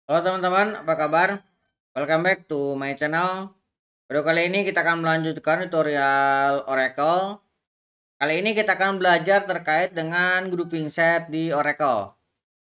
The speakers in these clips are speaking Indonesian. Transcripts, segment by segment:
Halo teman-teman, apa kabar? Welcome back to my channel. Pada kali ini kita akan melanjutkan tutorial Oracle. Kali ini kita akan belajar terkait dengan grouping set di Oracle.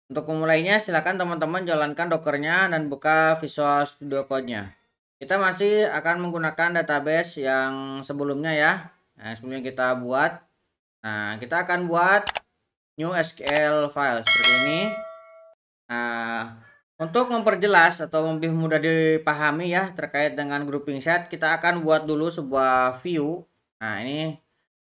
Untuk memulainya, silakan teman-teman jalankan Dockernya dan buka Visual Studio Code-nya. Kita masih akan menggunakan database yang sebelumnya ya. Nah, sebelumnya kita buat. Nah, kita akan buat new SQL file seperti ini. Nah, untuk memperjelas atau lebih mudah dipahami ya terkait dengan grouping set, kita akan buat dulu sebuah view. Nah, ini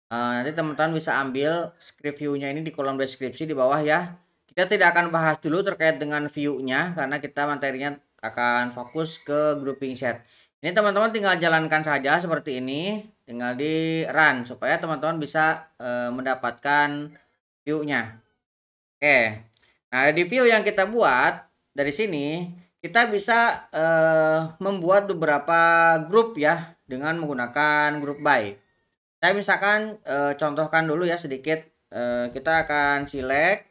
nanti teman-teman bisa ambil script view-nya ini di kolom deskripsi di bawah ya. Kita tidak akan bahas dulu terkait dengan view-nya karena kita materinya akan fokus ke grouping set. Ini teman-teman tinggal jalankan saja seperti ini, tinggal di run supaya teman-teman bisa mendapatkan view-nya. Oke. Nah, di view yang kita buat dari sini kita bisa membuat beberapa grup ya dengan menggunakan group by. Saya misalkan contohkan dulu ya sedikit. Kita akan select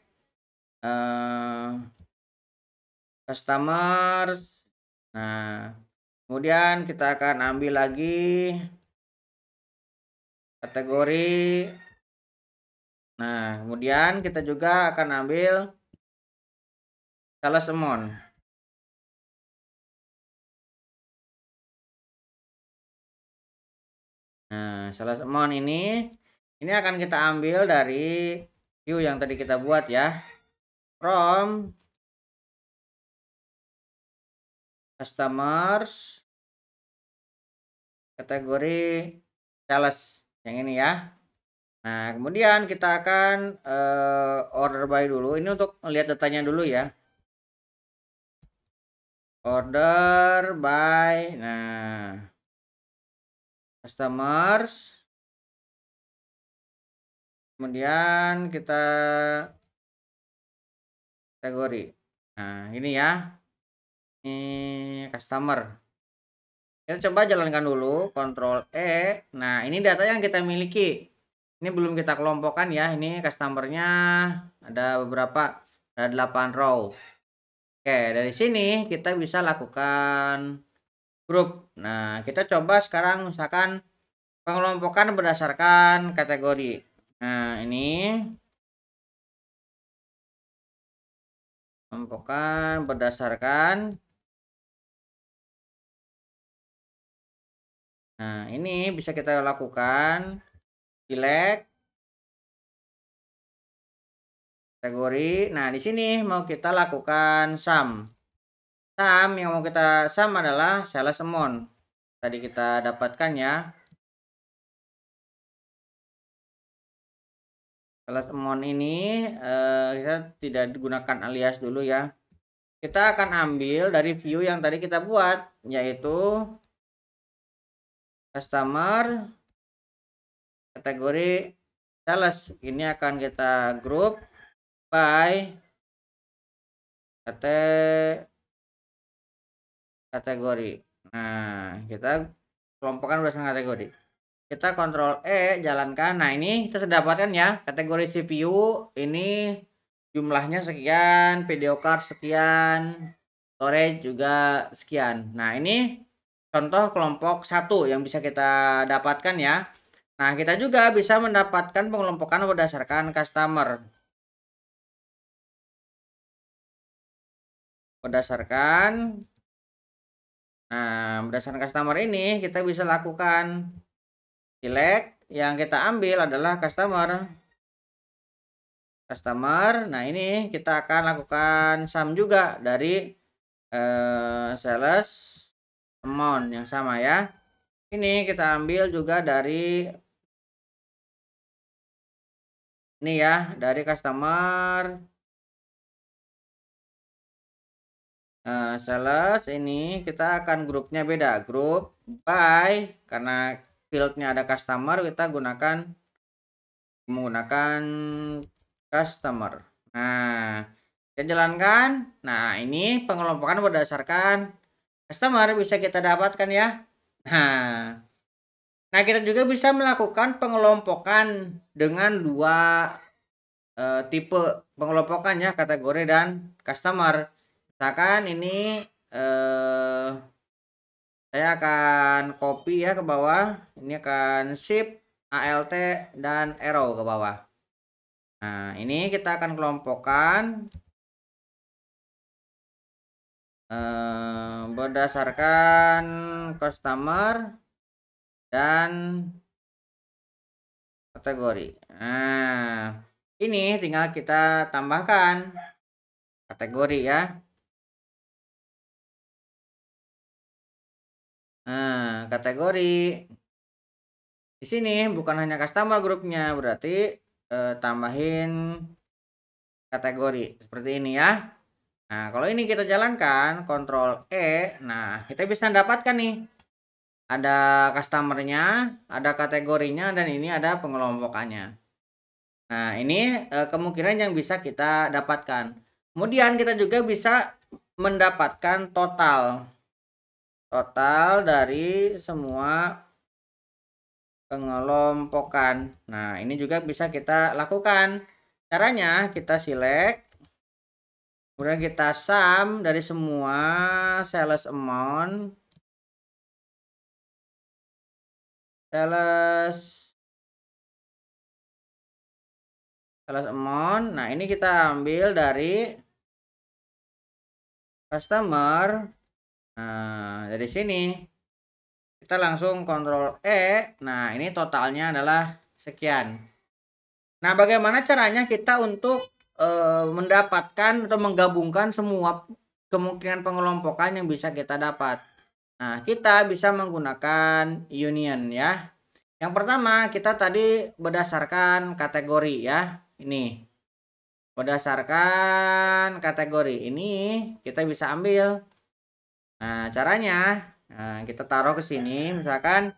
customer. Nah, kemudian kita akan ambil lagi kategori. Nah, kemudian kita juga akan ambil sales amount. Nah, sales amount ini akan kita ambil dari view yang tadi kita buat ya. From customers kategori sales yang ini ya. Nah, kemudian kita akan order by dulu. Ini untuk melihat datanya dulu ya. Order by. Nah, customers. Kemudian kita kategori. Nah, ini ya. Ini customer. Kita coba jalankan dulu, Ctrl E. Nah, ini data yang kita miliki. Ini belum kita kelompokkan ya. Ini customernya ada beberapa, ada 8 row. Oke, dari sini kita bisa lakukan grup. Nah, kita coba sekarang misalkan pengelompokan berdasarkan kategori. Nah, ini pengelompokan berdasarkan. Nah, ini bisa kita lakukan select kategori. Nah, di sini mau kita lakukan sum. Sum yang mau kita sum adalah sales amount. Tadi kita dapatkan ya. Sales amount ini kita tidak digunakan alias dulu ya. Kita akan ambil dari view yang tadi kita buat, yaitu customer kategori sales. Ini akan kita group by kategori. Nah, kita kelompokkan berdasarkan kategori. Kita Ctrl E jalankan. Nah, ini kita sudah dapatkan ya kategori CPU ini jumlahnya sekian, video card sekian, storage juga sekian. Nah, ini contoh kelompok 1 yang bisa kita dapatkan ya. Nah, kita juga bisa mendapatkan pengelompokan berdasarkan customer. Berdasarkan customer ini kita bisa lakukan select. Yang kita ambil adalah customer. Nah, ini kita akan lakukan sum juga dari sales amount yang sama ya. Ini kita ambil juga dari ini ya, dari customer sales. Ini kita akan grupnya beda, grup by, karena fieldnya ada customer kita menggunakan customer. Nah, kita jalankan. Nah, ini pengelompokan berdasarkan customer bisa kita dapatkan ya. Nah, kita juga bisa melakukan pengelompokan dengan dua tipe pengelompokan ya, kategori dan customer. Misalkan ini saya akan copy ya ke bawah. Ini akan shift alt dan arrow ke bawah. Nah, ini kita akan kelompokkan berdasarkan customer dan kategori. Nah, ini tinggal kita tambahkan kategori ya. Nah, kategori di sini bukan hanya customer grupnya, berarti tambahin kategori seperti ini ya. Nah, kalau ini kita jalankan Ctrl E, nah kita bisa dapatkan nih ada customernya, ada kategorinya, dan ini ada pengelompokannya. Nah, ini kemungkinan yang bisa kita dapatkan. Kemudian kita juga bisa mendapatkan total dari semua pengelompokan. Nah, ini juga bisa kita lakukan. Caranya kita select, kemudian kita sum dari semua sales amount, sales amount. Nah, ini kita ambil dari customer. Nah, dari sini kita langsung Ctrl E. Nah, ini totalnya adalah sekian. Nah, bagaimana caranya kita untuk mendapatkan atau menggabungkan semua kemungkinan pengelompokan yang bisa kita dapat? Nah, kita bisa menggunakan union ya. Yang pertama, kita tadi berdasarkan kategori ya. Ini berdasarkan kategori ini kita bisa ambil. Nah, caranya kita taruh ke sini, misalkan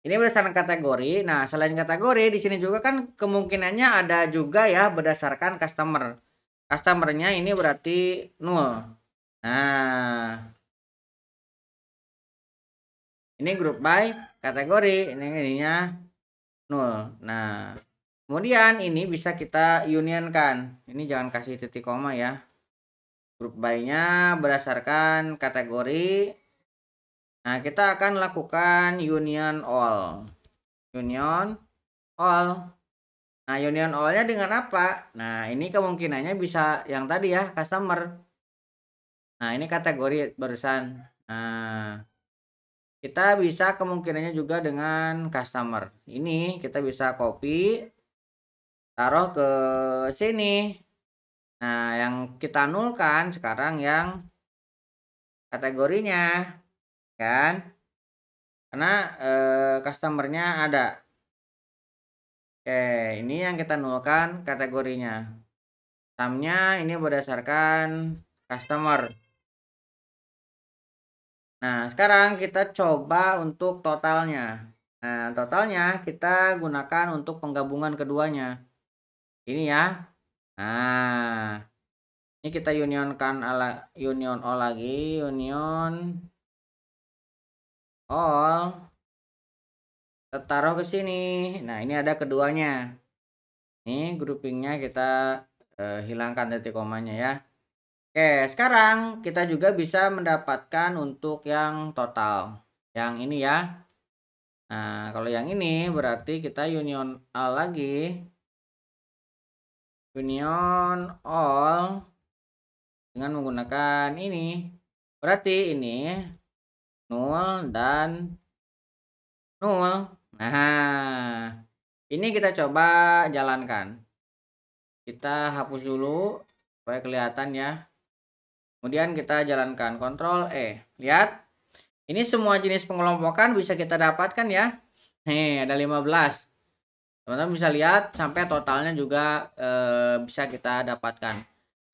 ini berdasarkan kategori. Nah, selain kategori di sini juga kan kemungkinannya ada juga ya berdasarkan customer. Customernya ini berarti 0. Nah, ini group by kategori, ini ininya 0. Nah, kemudian ini bisa kita unionkan. Ini jangan kasih titik koma ya. Group by-nya berdasarkan kategori. Nah, kita akan lakukan union all. Union all. Nah, union all-nya dengan apa? Nah, ini kemungkinannya bisa yang tadi ya, customer. Nah, ini kategori barusan. Nah, kita bisa kemungkinannya juga dengan customer. Ini kita bisa copy, taruh ke sini. Nah, yang kita nulkan sekarang yang kategorinya, kan? Karena customernya ada. Oke, ini yang kita nulkan kategorinya. Sumnya ini berdasarkan customer. Nah, sekarang kita coba untuk totalnya. Nah, totalnya kita gunakan untuk penggabungan keduanya. Ini ya. Nah, ini kita union all lagi, union all. Kita taruh ke sini. Nah, ini ada keduanya. Ini groupingnya kita hilangkan titik komanya ya. Oke, sekarang kita juga bisa mendapatkan untuk yang total. Yang ini ya. Nah, kalau yang ini berarti kita union all lagi. Union all dengan menggunakan ini. Berarti ini 0 dan 0. Nah, ini kita coba jalankan. Kita hapus dulu supaya kelihatan ya. Kemudian kita jalankan Ctrl E. Lihat, ini semua jenis pengelompokan bisa kita dapatkan ya. Nih, ada 15. Teman-teman bisa lihat sampai totalnya juga bisa kita dapatkan.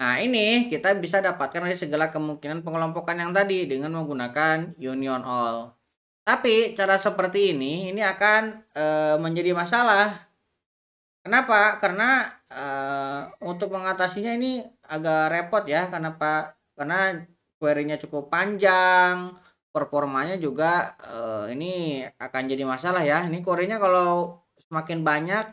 Nah, ini kita bisa dapatkan dari segala kemungkinan pengelompokan yang tadi dengan menggunakan union all. Tapi cara seperti ini akan menjadi masalah. Kenapa? Karena untuk mengatasinya ini agak repot ya. Kenapa? Karena query-nya cukup panjang, performanya juga ini akan jadi masalah ya. Ini query-nya kalau semakin banyak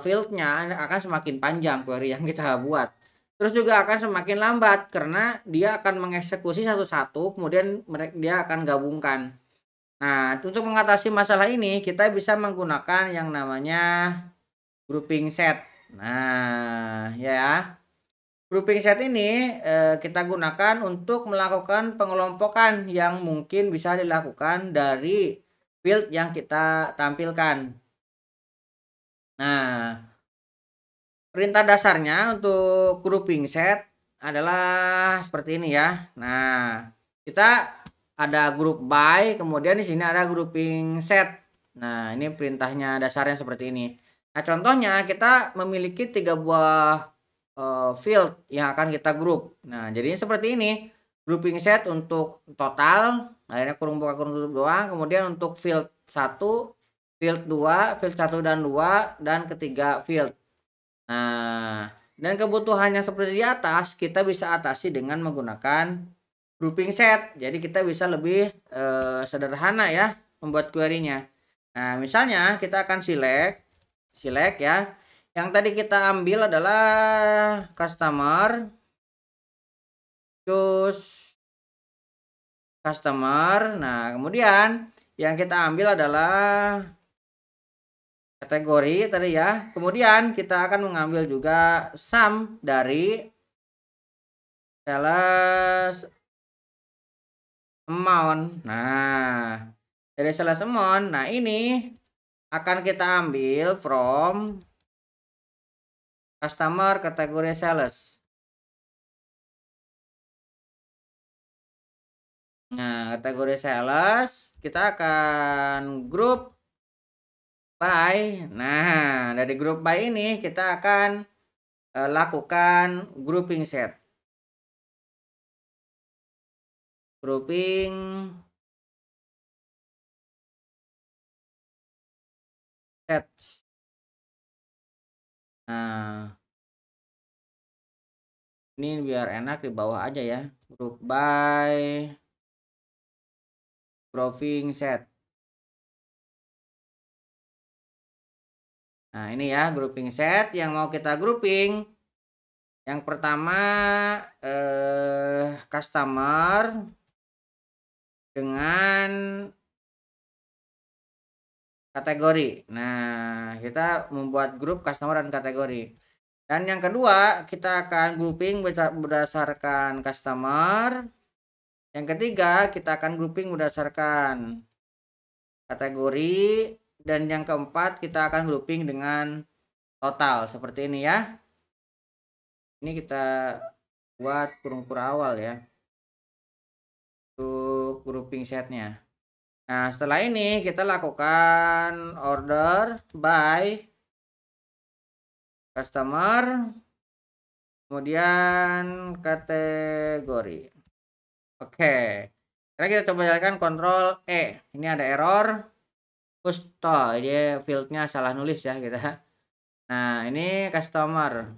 fieldnya akan semakin panjang query yang kita buat. terus juga akan semakin lambat karena dia akan mengeksekusi satu-satu, kemudian dia akan gabungkan. Nah, untuk mengatasi masalah ini kita bisa menggunakan yang namanya grouping set. Nah, ya. Grouping set ini kita gunakan untuk melakukan pengelompokan yang mungkin bisa dilakukan dari field yang kita tampilkan. Nah, perintah dasarnya untuk grouping set adalah seperti ini ya. Nah, kita ada group by, kemudian di sini ada grouping set. Nah, ini perintahnya dasarnya seperti ini. Nah, contohnya kita memiliki 3 buah field yang akan kita grup. Nah, jadinya seperti ini. Grouping set untuk total, akhirnya kurung buka kurung tutup doang. Kemudian untuk field 1, field 2, field 1 dan 2, dan ketiga field. Nah, dan kebutuhannya seperti di atas, kita bisa atasi dengan menggunakan grouping set. Jadi kita bisa lebih sederhana ya membuat query-nya. Nah, misalnya kita akan select ya. Yang tadi kita ambil adalah customer, choose customer. Nah, kemudian yang kita ambil adalah kategori tadi ya. Kemudian kita akan mengambil juga sum dari sales amount. Nah, dari sales amount, nah ini akan kita ambil from customer kategori sales. Nah, kategori sales kita akan grup by. Nah, dari grup by ini kita akan lakukan grouping set. Grouping set. Nah, ini biar enak di bawah aja ya. Group by grouping set. Nah, ini ya grouping set yang mau kita grouping. Yang pertama customer dengan kategori. Nah, kita membuat grup customer dan kategori. Dan yang kedua, kita akan grouping berdasarkan customer. Yang ketiga, kita akan grouping berdasarkan kategori. Dan yang keempat, kita akan grouping dengan total. Seperti ini ya. Ini kita buat kurung-kurung awal ya. Untuk grouping setnya. Nah, setelah ini kita lakukan order by customer, kemudian kategori. Oke. Sekarang kita coba jalankan Ctrl E. Ini ada error. Toh, dia fieldnya salah nulis ya kita. Nah, ini customer.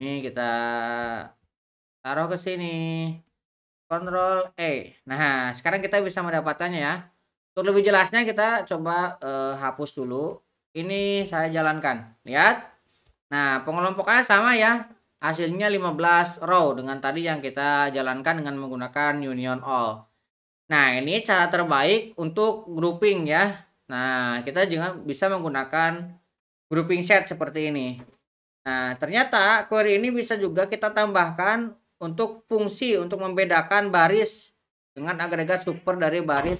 Ini kita taruh ke sini. Ctrl E. Nah, sekarang kita bisa mendapatkannya ya. Untuk lebih jelasnya kita coba hapus dulu. Ini saya jalankan. Lihat. Nah, pengelompokannya sama ya. Hasilnya 15 row dengan tadi yang kita jalankan dengan menggunakan union all. Nah, ini cara terbaik untuk grouping ya. Nah, kita juga bisa menggunakan grouping set seperti ini. Nah, ternyata query ini bisa juga kita tambahkan untuk fungsi untuk membedakan baris dengan agregat super dari baris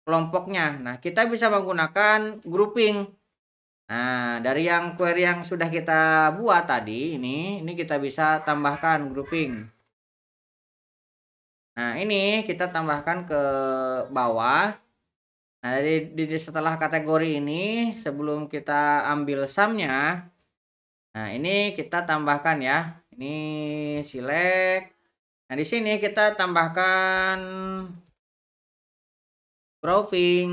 kelompoknya. Nah, kita bisa menggunakan grouping. Nah, dari yang query yang sudah kita buat tadi ini kita bisa tambahkan grouping. Nah, ini kita tambahkan ke bawah. Nah, setelah kategori ini sebelum kita ambil sumnya, nah ini kita tambahkan ya. Ini select. Nah, di sini kita tambahkan grouping.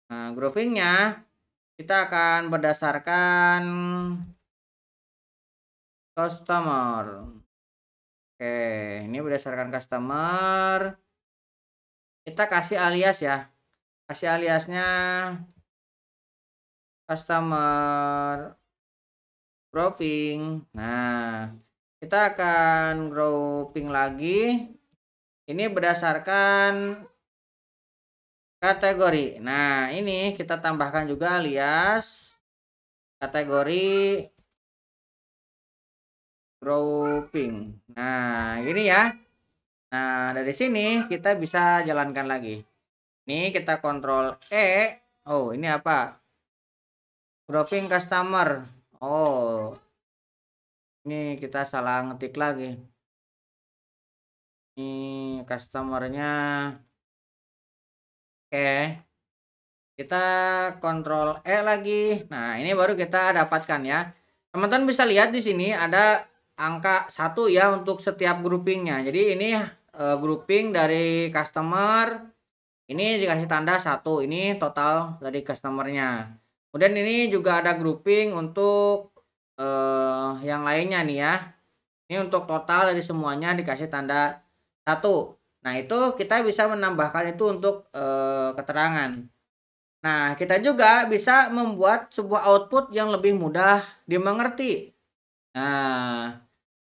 Nah, groupingnya kita akan berdasarkan customer. Oke, ini berdasarkan customer. Kita kasih alias ya. Kasih aliasnya customer grouping. Nah, kita akan grouping lagi. Ini berdasarkan kategori. Nah, ini kita tambahkan juga alias kategori grouping. Nah, ini ya. Nah, dari sini kita bisa jalankan lagi. Ini kita kontrol E. Oh, ini apa? Grouping customer. Oh, ini kita salah ngetik lagi. Ini customernya. Oke. Kita kontrol E lagi. Nah, ini baru kita dapatkan ya. Teman-teman bisa lihat di sini ada angka 1 ya untuk setiap groupingnya. Jadi ini grouping dari customer. Ini dikasih tanda 1. Ini total dari customernya. Kemudian ini juga ada grouping untuk yang lainnya nih ya. Ini untuk total dari semuanya dikasih tanda 1. Nah, itu kita bisa menambahkan itu untuk keterangan. Nah, kita juga bisa membuat sebuah output yang lebih mudah dimengerti. Nah,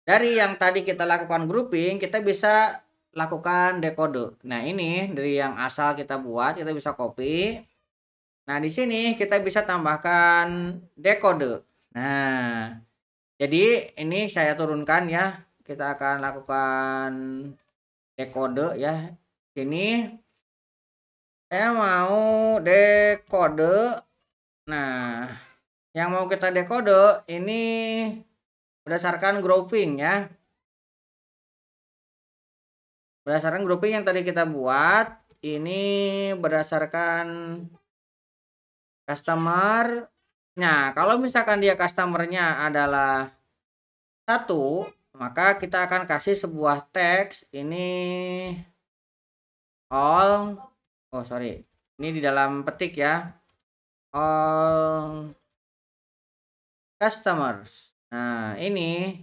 dari yang tadi kita lakukan grouping, kita bisa lakukan dekode. Nah, ini dari yang asal kita buat, kita bisa copy. Nah, di sini kita bisa tambahkan dekode. Nah, jadi ini saya turunkan ya. Kita akan lakukan dekode ya. Sini saya mau dekode. Nah, yang mau kita dekode ini berdasarkan grouping ya. Berdasarkan grouping yang tadi kita buat, ini berdasarkan customer. Nah, kalau misalkan dia customernya adalah 1, maka kita akan kasih sebuah teks ini all. Oh, sorry. Ini di dalam petik ya. All customers. Nah, ini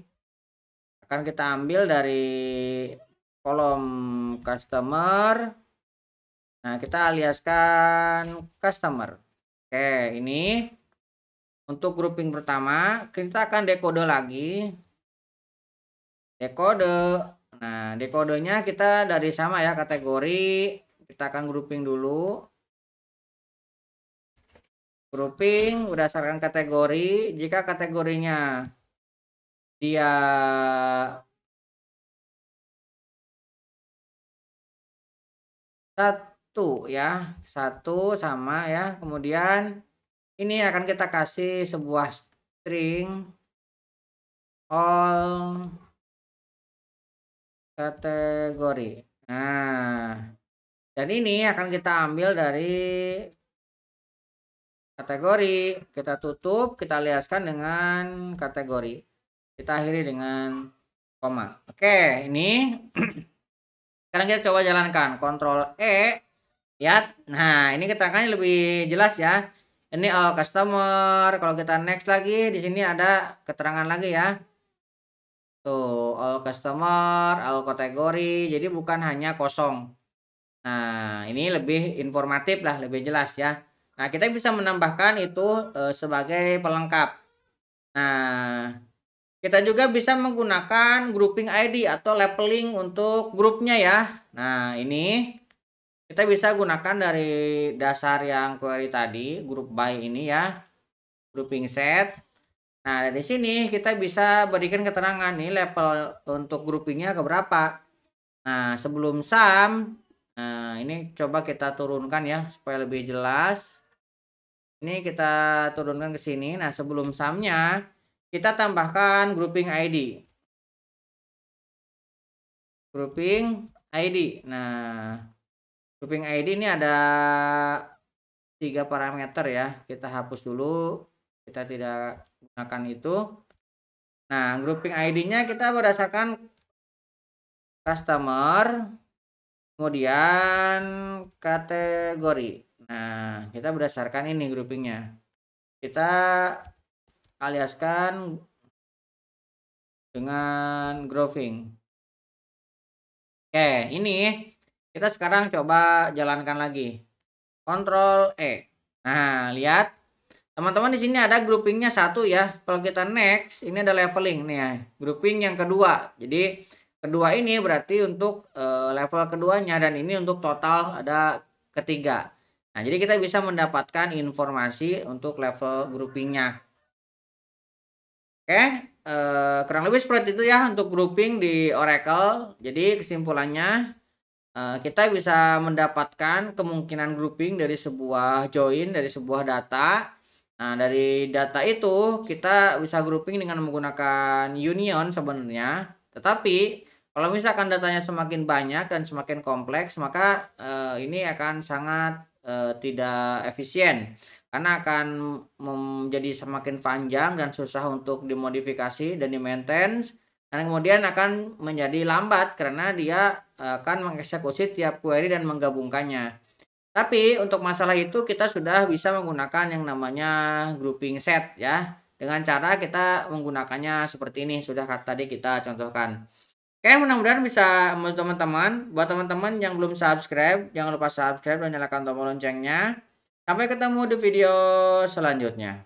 akan kita ambil dari kolom customer. Nah, kita aliaskan customer. Oke, ini untuk grouping pertama kita akan dekode lagi. Dekode. Nah, dekodenya kita dari sama ya kategori. Kita akan grouping dulu. Grouping berdasarkan kategori. Jika kategorinya dia satu ya, 1 sama ya. Kemudian ini akan kita kasih sebuah string all kategori. Nah, dan ini akan kita ambil dari kategori, kita tutup, kita aliaskan dengan kategori, kita akhiri dengan koma. Oke, ini sekarang kita coba jalankan Ctrl E. Lihat, nah ini keterangannya lebih jelas ya. Ini all customer. Kalau kita next lagi, di sini ada keterangan lagi ya. Tuh, all customer, all kategori. Jadi bukan hanya kosong. Nah, ini lebih informatif lah, lebih jelas ya. Nah, kita bisa menambahkan itu sebagai pelengkap. Nah, kita juga bisa menggunakan grouping ID atau labeling untuk grupnya ya. Nah, ini kita bisa gunakan dari dasar yang query tadi, group by ini ya, grouping set. Nah, dari sini kita bisa berikan keterangan nih level untuk groupingnya keberapa. Nah, sebelum sum, nah ini coba kita turunkan ya supaya lebih jelas. Ini kita turunkan ke sini. Nah, sebelum sumnya kita tambahkan grouping ID. Grouping ID. Nah, grouping ID ini ada 3 parameter ya. Kita hapus dulu. Kita tidak gunakan itu. Nah, grouping ID-nya kita berdasarkan customer, kemudian kategori. Nah, kita berdasarkan ini groupingnya. Kita aliaskan dengan grouping. Oke, ini kita sekarang coba jalankan lagi. Ctrl E. Nah, lihat Teman-teman di sini ada groupingnya 1 ya. Kalau kita next, ini ada leveling nih ya. Grouping yang kedua. Jadi kedua ini berarti untuk level keduanya dan ini untuk total ada ketiga. Nah, jadi kita bisa mendapatkan informasi untuk level groupingnya. Oke, kurang lebih seperti itu ya untuk grouping di Oracle. Jadi kesimpulannya kita bisa mendapatkan kemungkinan grouping dari sebuah join dari sebuah data. Nah, dari data itu kita bisa grouping dengan menggunakan union sebenarnya. Tetapi kalau misalkan datanya semakin banyak dan semakin kompleks, maka ini akan sangat tidak efisien karena akan menjadi semakin panjang dan susah untuk dimodifikasi dan di-maintain. Dan kemudian akan menjadi lambat karena dia akan mengeksekusi tiap query dan menggabungkannya. Tapi untuk masalah itu kita sudah bisa menggunakan yang namanya grouping set ya. Dengan cara kita menggunakannya seperti ini sudah tadi kita contohkan. Oke, mudah-mudahan bisa membantu teman-teman. Buat teman-teman yang belum subscribe, jangan lupa subscribe dan nyalakan tombol loncengnya. Sampai ketemu di video selanjutnya.